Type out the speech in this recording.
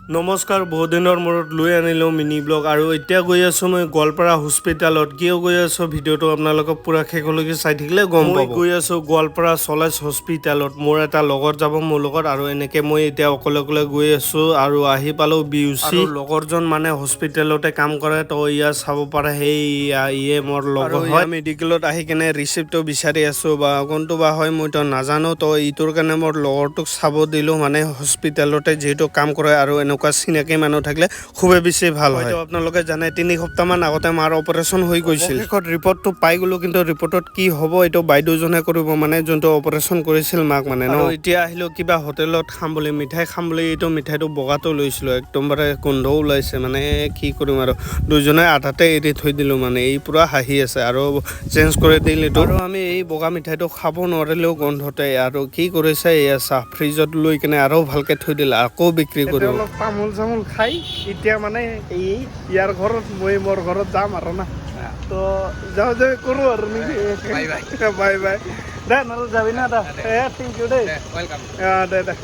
নমস্কাৰ, বহুত দিনৰ মূৰত লৈ আনিলোঁ মিনি ব্লগ আৰু এতিয়া গৈ আছোঁ মই গোৱালপাৰা হস্পিটেলত। কিয় গৈ আছোঁ ভিডিঅ'টো আপোনালোকক পূৰা শেষলৈকে চাই থাকিলে গম পাব। মই গৈ আছোঁ গোৱালপাৰা চলাইছ হস্পিটেলত। মোৰ এটা লগত যাব মোৰ লগত আৰু এনেকৈ মই এতিয়া অকলে অকলে গৈ আছোঁ আৰু আহি পালোঁ BUC। আৰু লগৰজন মানে হস্পিটেলতে কাম কৰে, তো ইয়াত চাব পাৰে সেই ইয়ে মোৰ লগৰ হয়। মেডিকেলত আহি কেনে ৰিচিপ্টটো বিচাৰি আছোঁ বা কোনটো বা হয় মইতো নাজানো, তো ইটোৰ কাৰণে মোৰ লগৰটোক চাব দিলোঁ মানে হস্পিটেলতে যিহেতু কাম কৰে আৰু এনেকুৱা চিনাকি মানুহ থাকিলে খুবেই বেছি ভাল হয়। আপোনালোকে জানে 3 সপ্তাহমান আগতে মাৰ অপাৰেশ্যন হৈ গৈছিল। শেষত ৰিপৰ্টটো পাই গ'লোঁ, কিন্তু ৰিপৰ্টত কি হ'ব এইটো বাইদেউজনে কৰিব, মানে যোনটো অপাৰেশ্যন কৰিছিল মাক মানে ন। এতিয়া আহিলোঁ কিবা হোটেলত খাম বুলি, মিঠাই খাম বুলি। এইটো মিঠাইটো বগাটো লৈছিলোঁ, একদমবাৰে গোন্ধও ওলাইছে, মানে কি কৰিম আৰু দুইজনে আধাতে এৰি থৈ দিলোঁ। মানে এই পূৰা হাঁহি আছে আৰু চেঞ্জ কৰি দিল এইটো। আৰু আমি এই বগা মিঠাইটো খাব নোৱাৰিলেও গোন্ধতে আৰু কি কৰিছে এয়া চাহ ফ্ৰিজত লৈ কিনে আৰু ভালকৈ থৈ দিলে, আকৌ বিক্ৰী কৰিব। অলপ তামোল চামোল খাই এতিয়া মানে এই ইয়াৰ ঘৰত মই মোৰ ঘৰত যাম আৰু না, তো যাওঁ যাওঁ কৰোঁ আৰু নেকি। বাই বাই দে, নহ'লে যাবি না দে। থেংক ইউ দেই, দে দে।